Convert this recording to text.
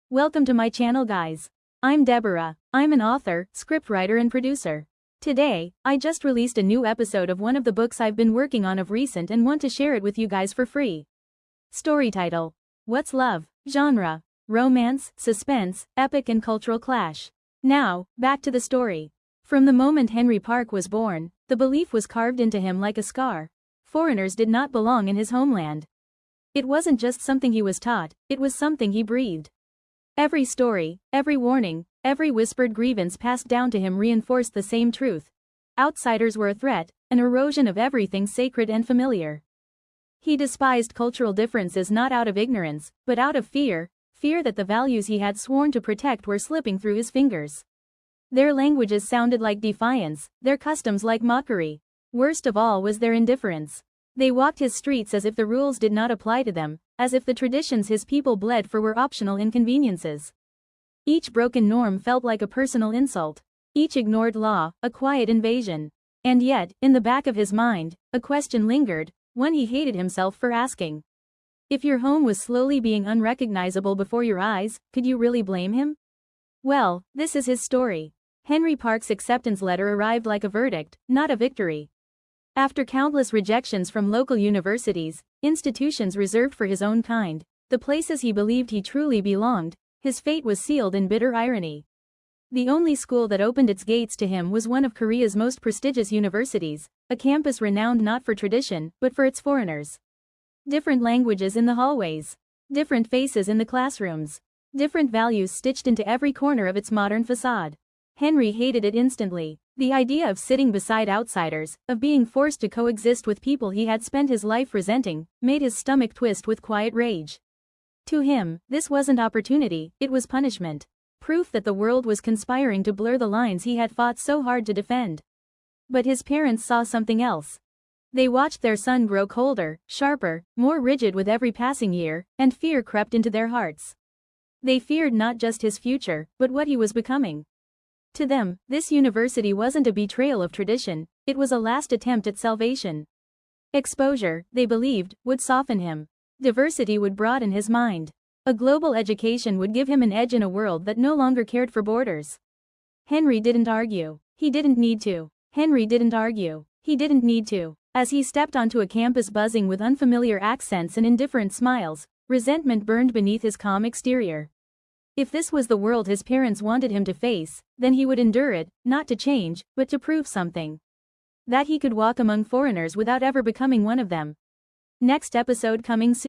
Welcome to my channel, guys. I'm Deborah. I'm an author, scriptwriter and producer. Today, I just released a new episode of one of the books I've been working on of recent and want to share it with you guys for free. Story title: What's Love? Genre: romance, suspense, epic and cultural clash. Now, back to the story. From the moment Henry Park was born, the belief was carved into him like a scar. Foreigners did not belong in his homeland. It wasn't just something he was taught, it was something he breathed. Every story, every warning, every whispered grievance passed down to him reinforced the same truth. Outsiders were a threat, an erosion of everything sacred and familiar. He despised cultural differences not out of ignorance, but out of fear that the values he had sworn to protect were slipping through his fingers. Their languages sounded like defiance, their customs like mockery. Worst of all was their indifference. They walked his streets as if the rules did not apply to them, as if the traditions his people bled for were optional inconveniences. Each broken norm felt like a personal insult. Each ignored law, a quiet invasion. And yet, in the back of his mind, a question lingered, one he hated himself for asking. If your home was slowly being unrecognizable before your eyes, could you really blame him? Well, this is his story. Henry Park's acceptance letter arrived like a verdict, not a victory. After countless rejections from local universities, institutions reserved for his own kind, the places he believed he truly belonged, his fate was sealed in bitter irony. The only school that opened its gates to him was one of Korea's most prestigious universities, a campus renowned not for tradition, but for its foreigners. Different languages in the hallways. Different faces in the classrooms. Different values stitched into every corner of its modern facade. Henry hated it instantly. The idea of sitting beside outsiders, of being forced to coexist with people he had spent his life resenting, made his stomach twist with quiet rage. To him, this wasn't opportunity, it was punishment. Proof that the world was conspiring to blur the lines he had fought so hard to defend. But his parents saw something else. They watched their son grow colder, sharper, more rigid with every passing year, and fear crept into their hearts. They feared not just his future, but what he was becoming. To them, this university wasn't a betrayal of tradition, it was a last attempt at salvation. Exposure, they believed, would soften him. Diversity would broaden his mind. A global education would give him an edge in a world that no longer cared for borders. Henry didn't argue. He didn't need to. Henry didn't argue. He didn't need to. As he stepped onto a campus buzzing with unfamiliar accents and indifferent smiles, resentment burned beneath his calm exterior. If this was the world his parents wanted him to face, then he would endure it, not to change, but to prove something. That he could walk among foreigners without ever becoming one of them. Next episode coming soon.